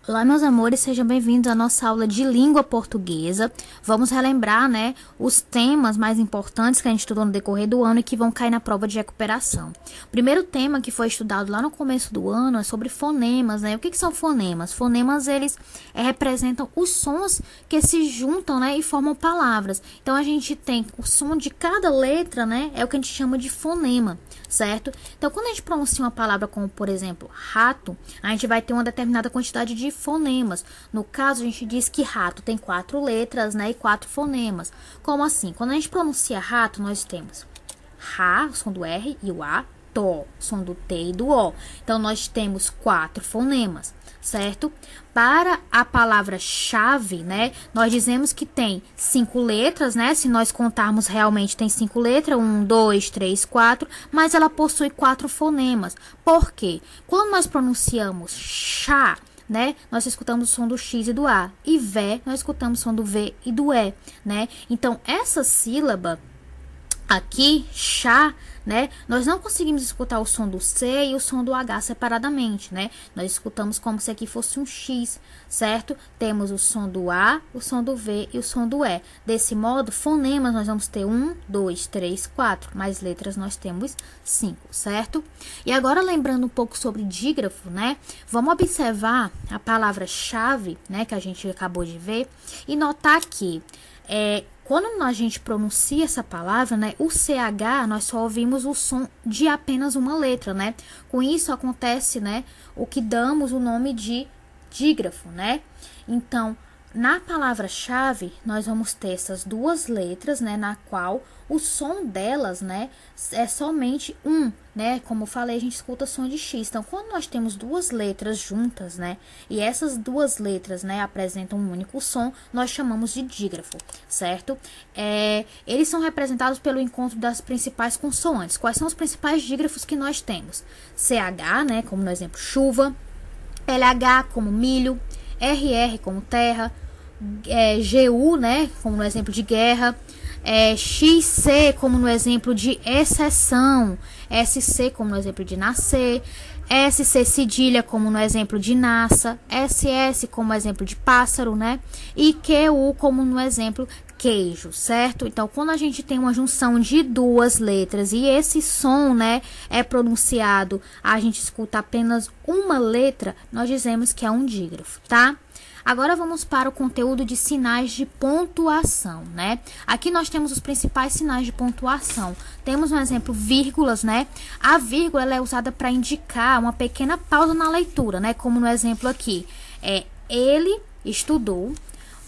Olá, meus amores, sejam bem-vindos à nossa aula de língua portuguesa. Vamos relembrar, né, os temas mais importantes que a gente estudou no decorrer do ano e que vão cair na prova de recuperação. O primeiro tema que foi estudado lá no começo do ano é sobre fonemas, né? O que são fonemas? Fonemas, eles representam os sons que se juntam, né, e formam palavras. Então, a gente tem o som de cada letra, né, é o que a gente chama de fonema, certo? Então, quando a gente pronuncia uma palavra como, por exemplo, rato, a gente vai ter uma determinada quantidade de fonemas. No caso, a gente diz que rato tem 4 letras, né, e 4 fonemas. Como assim? Quando a gente pronuncia rato, nós temos Ra, o som do R, e o A, To, som do T e do O. Então, nós temos 4 fonemas, certo? Para a palavra chave, né, nós dizemos que tem 5 letras, né? Se nós contarmos realmente tem 5 letras, 1, 2, 3, 4, mas ela possui 4 fonemas. Por quê? Quando nós pronunciamos chá, né, nós escutamos o som do X e do A, e vé, nós escutamos o som do V e do E, né? Então, essa sílaba aqui, chá, né, nós não conseguimos escutar o som do C e o som do H separadamente, né? Nós escutamos como se aqui fosse um X, certo? Temos o som do A, o som do V e o som do E. Desse modo, fonemas nós vamos ter 1, 2, 3, 4, mais letras nós temos 5, certo? E agora, lembrando um pouco sobre dígrafo, né? Vamos observar a palavra-chave, né, que a gente acabou de ver, e notar que quando a gente pronuncia essa palavra, né, o CH, nós só ouvimos o som de apenas uma letra, né? Com isso acontece, né, o que damos o nome de dígrafo, né? Então, na palavra-chave, nós vamos ter essas duas letras, né, na qual o som delas, né, é somente um, né? Como eu falei, a gente escuta som de X. Então, quando nós temos duas letras juntas, né, e essas duas letras, né, apresentam um único som, nós chamamos de dígrafo, certo? Eles são representados pelo encontro das principais consoantes. Quais são os principais dígrafos que nós temos? CH, né, como no exemplo chuva, LH como milho, RR como terra, GU, né, como no exemplo de guerra, XC como no exemplo de exceção, SC como no exemplo de nascer, SC cedilha como no exemplo de naça, SS como exemplo de pássaro, né, e QU como no exemplo queijo, certo? Então, quando a gente tem uma junção de duas letras e esse som, né, é pronunciado, a gente escuta apenas uma letra, nós dizemos que é um dígrafo, tá? Agora vamos para o conteúdo de sinais de pontuação, né? Aqui nós temos os principais sinais de pontuação. Temos um exemplo, vírgulas, né? A vírgula ela é usada para indicar uma pequena pausa na leitura, né? Como no exemplo aqui, ele estudou,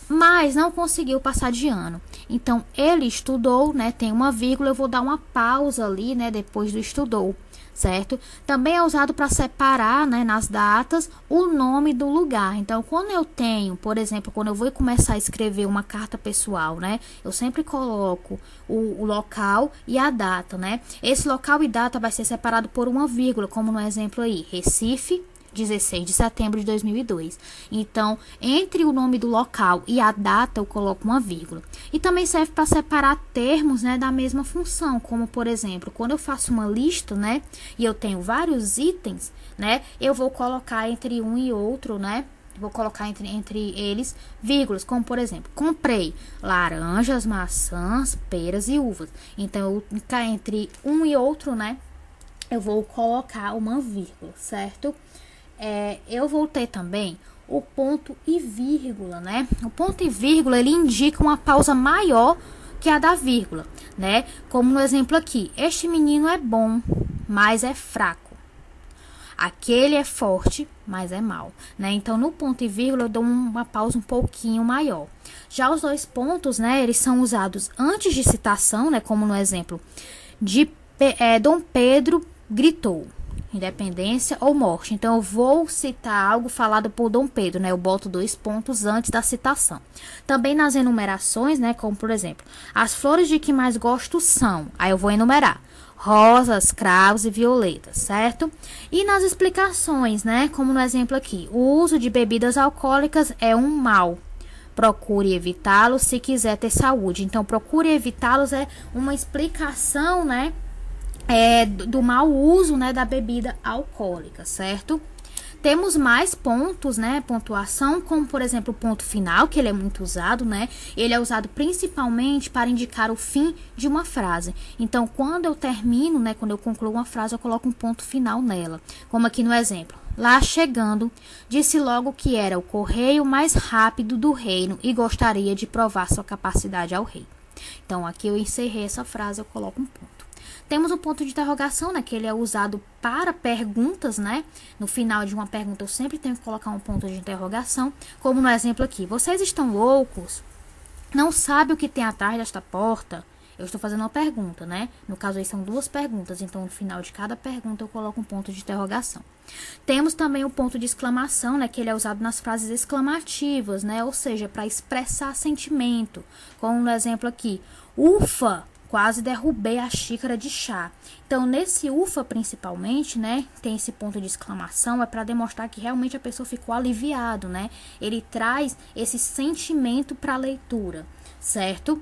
mas não conseguiu passar de ano. Então, ele estudou, né? Tem uma vírgula, eu vou dar uma pausa ali, né? Depois do estudou, certo? Também é usado para separar, né, nas datas, o nome do lugar. Então, quando eu tenho, por exemplo, quando eu vou começar a escrever uma carta pessoal, né, eu sempre coloco o local e a data, né? Esse local e data vai ser separado por uma vírgula, como no exemplo aí, Recife, 16 de setembro de 2002. Então, entre o nome do local e a data, eu coloco uma vírgula. E também serve para separar termos, né, da mesma função, como, por exemplo, quando eu faço uma lista, né, e eu tenho vários itens, né, eu vou colocar entre um e outro, né, vou colocar entre eles vírgulas, como, por exemplo, comprei laranjas, maçãs, peras e uvas. Então, entre um e outro, né, eu vou colocar uma vírgula, certo? Eu vou ter também o ponto e vírgula, né? O ponto e vírgula, ele indica uma pausa maior que a da vírgula, né? Como no exemplo aqui, este menino é bom, mas é fraco. Aquele é forte, mas é mau, né? Então, no ponto e vírgula, eu dou uma pausa um pouquinho maior. Já os dois pontos, né? Eles são usados antes de citação, né? Como no exemplo de Dom Pedro gritou. Independência ou morte. Então, eu vou citar algo falado por Dom Pedro, né? Eu boto 2 pontos antes da citação. Também nas enumerações, né? Como, por exemplo, as flores de que mais gosto são. Aí eu vou enumerar rosas, cravos e violetas, certo? E nas explicações, né? Como no exemplo aqui, o uso de bebidas alcoólicas é um mal. Procure evitá-los se quiser ter saúde. Então, procure evitá-los é uma explicação, né? Do mau uso, né, da bebida alcoólica, certo? Temos mais pontos, né, pontuação, como por exemplo o ponto final, que ele é muito usado, né? Ele é usado principalmente para indicar o fim de uma frase. Então, quando eu termino, né, quando eu concluo uma frase, eu coloco um ponto final nela. Como aqui no exemplo. Lá chegando, disse logo que era o correio mais rápido do reino e gostaria de provar sua capacidade ao rei. Então, aqui eu encerrei essa frase, eu coloco um ponto. Temos o ponto de interrogação, né, que ele é usado para perguntas, né? No final de uma pergunta eu sempre tenho que colocar um ponto de interrogação, como no exemplo aqui. Vocês estão loucos? Não sabe o que tem atrás desta porta? Eu estou fazendo uma pergunta, né? No caso aí são duas perguntas, então no final de cada pergunta eu coloco um ponto de interrogação. Temos também o ponto de exclamação, né? Que ele é usado nas frases exclamativas, né? Ou seja, para expressar sentimento. Como no exemplo aqui, ufa! Quase derrubei a xícara de chá. Então, nesse ufa, principalmente, né, tem esse ponto de exclamação, é para demonstrar que realmente a pessoa ficou aliviado, né? Ele traz esse sentimento para a leitura, certo?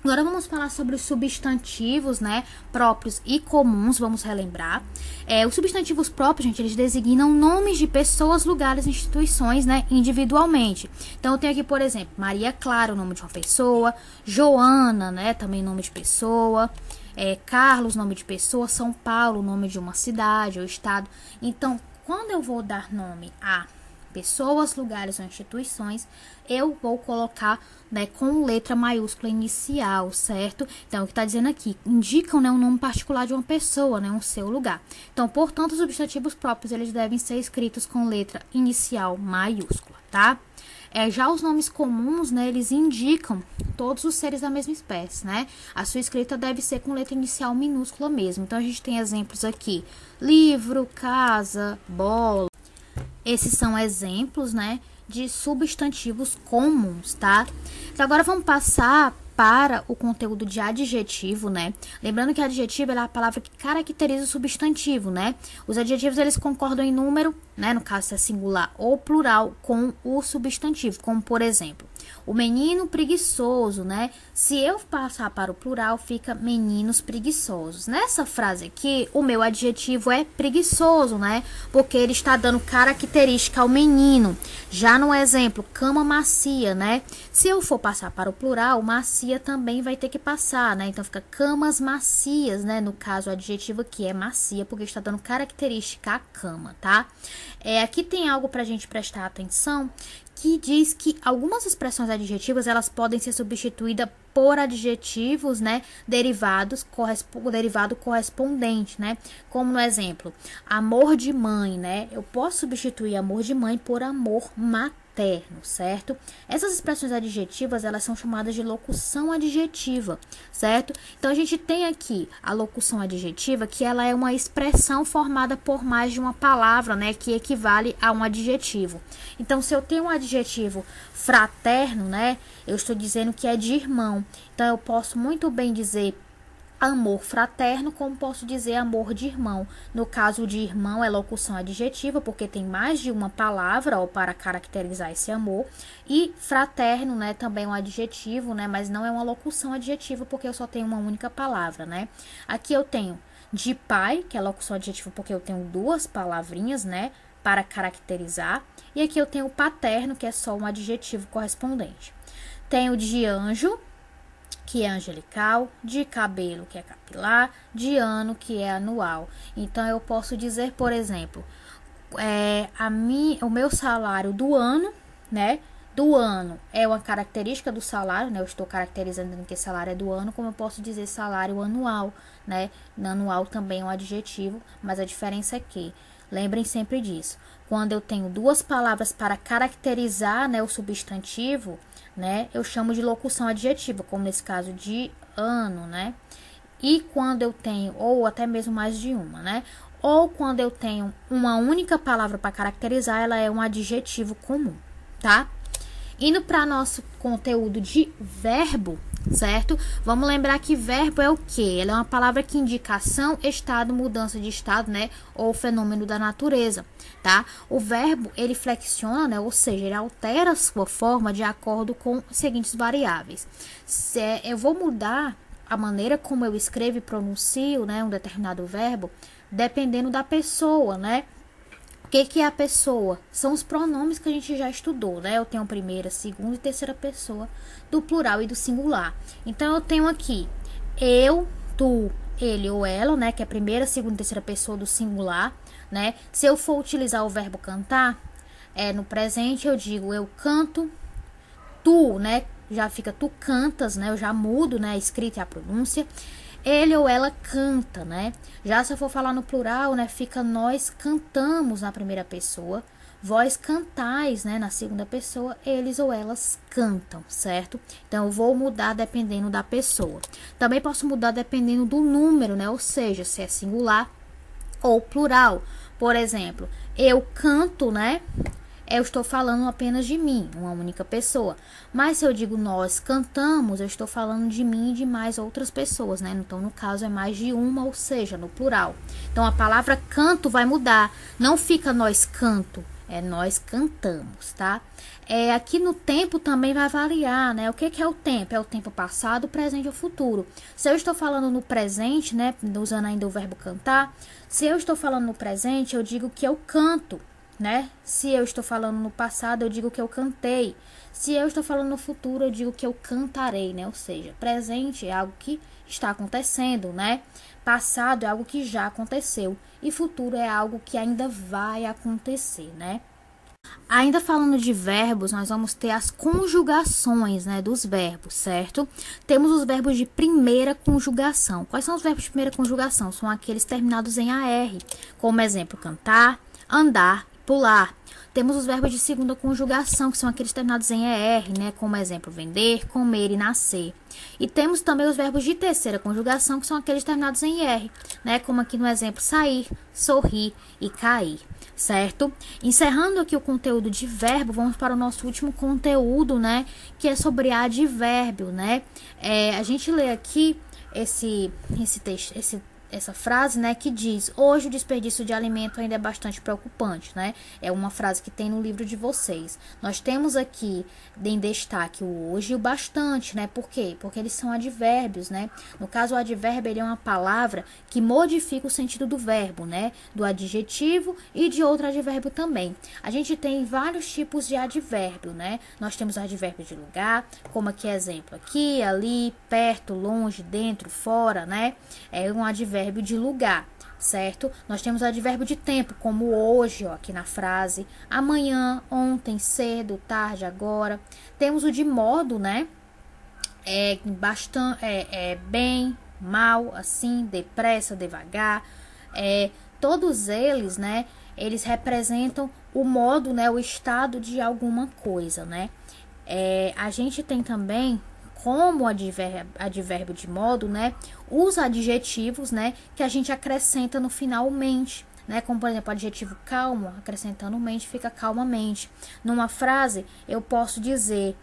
Agora vamos falar sobre os substantivos, né, próprios e comuns, vamos relembrar. Os substantivos próprios, gente, eles designam nomes de pessoas, lugares, instituições, né, individualmente. Então, eu tenho aqui, por exemplo, Maria Clara, o nome de uma pessoa, Joana, né, também nome de pessoa, Carlos, nome de pessoa, São Paulo, nome de uma cidade ou estado. Então, quando eu vou dar nome a pessoas, lugares ou instituições, eu vou colocar, né, com letra maiúscula inicial, certo? Então, o que está dizendo aqui, indicam, né, um nome particular de uma pessoa, né, um seu lugar. Então, portanto, os substantivos próprios, eles devem ser escritos com letra inicial maiúscula, tá? Já os nomes comuns, né, eles indicam todos os seres da mesma espécie, né? A sua escrita deve ser com letra inicial minúscula mesmo. Então, a gente tem exemplos aqui, livro, casa, bola. Esses são exemplos, né, de substantivos comuns, tá? Então, agora vamos passar para o conteúdo de adjetivo, né? Lembrando que adjetivo é a palavra que caracteriza o substantivo, né? Os adjetivos, eles concordam em número, né? No caso, se é singular ou plural, com o substantivo. Como, por exemplo, o menino preguiçoso, né? Se eu passar para o plural, fica meninos preguiçosos. Nessa frase aqui, o meu adjetivo é preguiçoso, né? Porque ele está dando característica ao menino. Já no exemplo, cama macia, né? Se eu for passar para o plural, macia também vai ter que passar, né? Então, fica camas macias, né? No caso, o adjetivo aqui é macia, porque está dando característica à cama, tá? Aqui tem algo para a gente prestar atenção, que diz que algumas expressões adjetivas, elas podem ser substituídas por adjetivos, né, derivado correspondente, né, como no exemplo, amor de mãe, né, eu posso substituir amor de mãe por amor materno, certo? Essas expressões adjetivas, elas são chamadas de locução adjetiva, certo? Então, a gente tem aqui a locução adjetiva, que ela é uma expressão formada por mais de uma palavra, né, que equivale a um adjetivo. Então, se eu tenho um adjetivo fraterno, né, eu estou dizendo que é de irmão. Então, eu posso muito bem dizer amor fraterno, como posso dizer amor de irmão. No caso de irmão, é locução adjetiva, porque tem mais de uma palavra, ó, para caracterizar esse amor. E fraterno, né, também é um adjetivo, né, mas não é uma locução adjetiva, porque eu só tenho uma única palavra, né. Aqui eu tenho de pai, que é locução adjetiva, porque eu tenho duas palavrinhas, né, para caracterizar. E aqui eu tenho paterno, que é só um adjetivo correspondente. Tenho de anjo, que é angelical, de cabelo, que é capilar, de ano, que é anual. Então, eu posso dizer, por exemplo, o meu salário do ano, né? Do ano é uma característica do salário, né? Eu estou caracterizando que salário é do ano, como eu posso dizer salário anual, né? Anual também é um adjetivo, mas a diferença é que, lembrem sempre disso, quando eu tenho duas palavras para caracterizar, né, o substantivo, né, eu chamo de locução adjetiva, como nesse caso de ano, né? E quando eu tenho, ou até mesmo mais de uma, né? Ou quando eu tenho uma única palavra para caracterizar, ela é um adjetivo comum, tá? Indo para nosso conteúdo de verbo, certo? Vamos lembrar que verbo é o quê? Ele é uma palavra que indica ação, estado, mudança de estado, né? Ou fenômeno da natureza, tá? O verbo, ele flexiona, né? Ou seja, ele altera a sua forma de acordo com as seguintes variáveis. Eu vou mudar a maneira como eu escrevo e pronuncio, né? Um determinado verbo, dependendo da pessoa, né? que é a pessoa? São os pronomes que a gente já estudou, né? Eu tenho primeira, segunda e terceira pessoa do plural e do singular. Então, eu tenho aqui eu, tu, ele ou ela, né? Que é a primeira, segunda e terceira pessoa do singular, né? Se eu for utilizar o verbo cantar, no presente eu digo eu canto, tu, né? Já fica tu cantas, né? Eu já mudo, né? A escrita e a pronúncia. Ele ou ela canta, né? Já se eu for falar no plural, né? Fica nós cantamos na primeira pessoa. Vós cantais, né? Na segunda pessoa, eles ou elas cantam, certo? Então, eu vou mudar dependendo da pessoa. Também posso mudar dependendo do número, né? Ou seja, se é singular ou plural. Por exemplo, eu canto, né? Eu estou falando apenas de mim, uma única pessoa. Mas se eu digo nós cantamos, eu estou falando de mim e de mais outras pessoas, né? Então, no caso, é mais de uma, ou seja, no plural. Então, a palavra canto vai mudar. Não fica nós canto, é nós cantamos, tá? Aqui no tempo também vai variar, né? O que é o tempo? É o tempo passado, presente ou futuro. Se eu estou falando no presente, né? Usando ainda o verbo cantar. Se eu estou falando no presente, eu digo que eu canto, né? Se eu estou falando no passado, eu digo que eu cantei. Se eu estou falando no futuro, eu digo que eu cantarei, né? Ou seja, presente é algo que está acontecendo, né? Passado é algo que já aconteceu. E futuro é algo que ainda vai acontecer, né? Ainda falando de verbos, nós vamos ter as conjugações, né, dos verbos, certo? Temos os verbos de primeira conjugação. Quais são os verbos de primeira conjugação? São aqueles terminados em AR, como exemplo, cantar, andar, pular. Temos os verbos de segunda conjugação, que são aqueles terminados em ER, né? Como exemplo, vender, comer e nascer. E temos também os verbos de terceira conjugação, que são aqueles terminados em IR, né? Como aqui no exemplo, sair, sorrir e cair, certo? Encerrando aqui o conteúdo de verbo, vamos para o nosso último conteúdo, né? Que é sobre advérbio, né? A gente lê aqui essa frase, né, que diz: hoje o desperdício de alimento ainda é bastante preocupante, né? É uma frase que tem no livro de vocês. Nós temos aqui em destaque o hoje e o bastante, né? Por quê? Porque eles são advérbios, né? No caso, o advérbio ele é uma palavra que modifica o sentido do verbo, né? Do adjetivo e de outro advérbio também. A gente tem vários tipos de advérbio, né? Nós temos o advérbio de lugar, como aqui exemplo, aqui, ali, perto, longe, dentro, fora, né? É um advérbio de lugar, certo? Nós temos o advérbio de tempo, como hoje, ó, aqui na frase, amanhã, ontem, cedo, tarde, agora. Temos o de modo, né? Bem, mal, assim, depressa, devagar. Todos eles, né? Eles representam o modo, né? O estado de alguma coisa, né? A gente tem também como advérbio de modo, né, os adjetivos, né, que a gente acrescenta no final mente, né, como por exemplo, o adjetivo calmo, acrescentando mente, fica calmamente. Numa frase, eu posso dizer,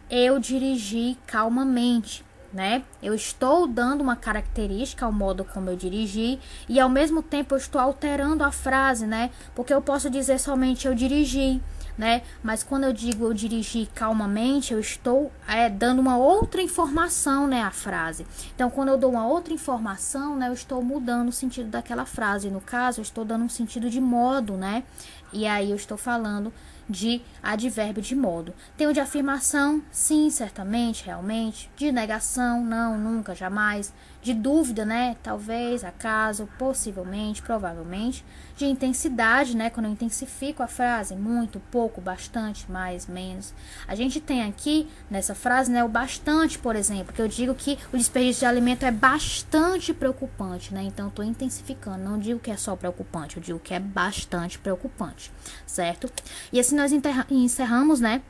eu dirigi calmamente, né? Eu estou dando uma característica ao modo como eu dirigi e ao mesmo tempo eu estou alterando a frase, né? Porque eu posso dizer somente eu dirigi, né? Mas quando eu digo eu dirigi calmamente, eu estou dando uma outra informação, né, à frase. Então, quando eu dou uma outra informação, né, eu estou mudando o sentido daquela frase. No caso, eu estou dando um sentido de modo, né? E aí eu estou falando de advérbio de modo. Tem o de afirmação, sim, certamente, realmente. De negação, não, nunca, jamais. De dúvida, né? Talvez, acaso, possivelmente, provavelmente. De intensidade, né? Quando eu intensifico a frase, muito, pouco, bastante, mais, menos. A gente tem aqui, nessa frase, né? O bastante, por exemplo, que eu digo que o desperdício de alimento é bastante preocupante, né? Então, eu estou intensificando. Não digo que é só preocupante, eu digo que é bastante preocupante, certo? E assim nós encerramos, né,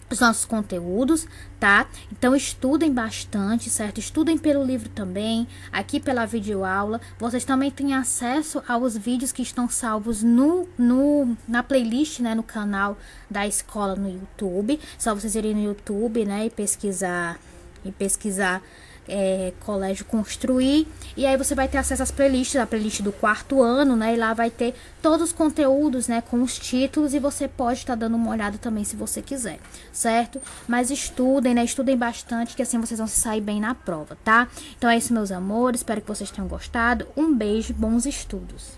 os nossos conteúdos, tá? Então, estudem bastante, certo? Estudem pelo livro também, aqui pela videoaula. Vocês também têm acesso aos vídeos que estão salvos na playlist, né, no canal da escola no YouTube. Só vocês irem no YouTube, né, e pesquisar Colégio Construir, e aí você vai ter acesso às playlists, a playlist do 4º ano, né, e lá vai ter todos os conteúdos, né, com os títulos, e você pode estar dando uma olhada também se você quiser, certo? Mas estudem, né, estudem bastante, que assim vocês vão se sair bem na prova, tá? Então é isso, meus amores, espero que vocês tenham gostado, um beijo, bons estudos!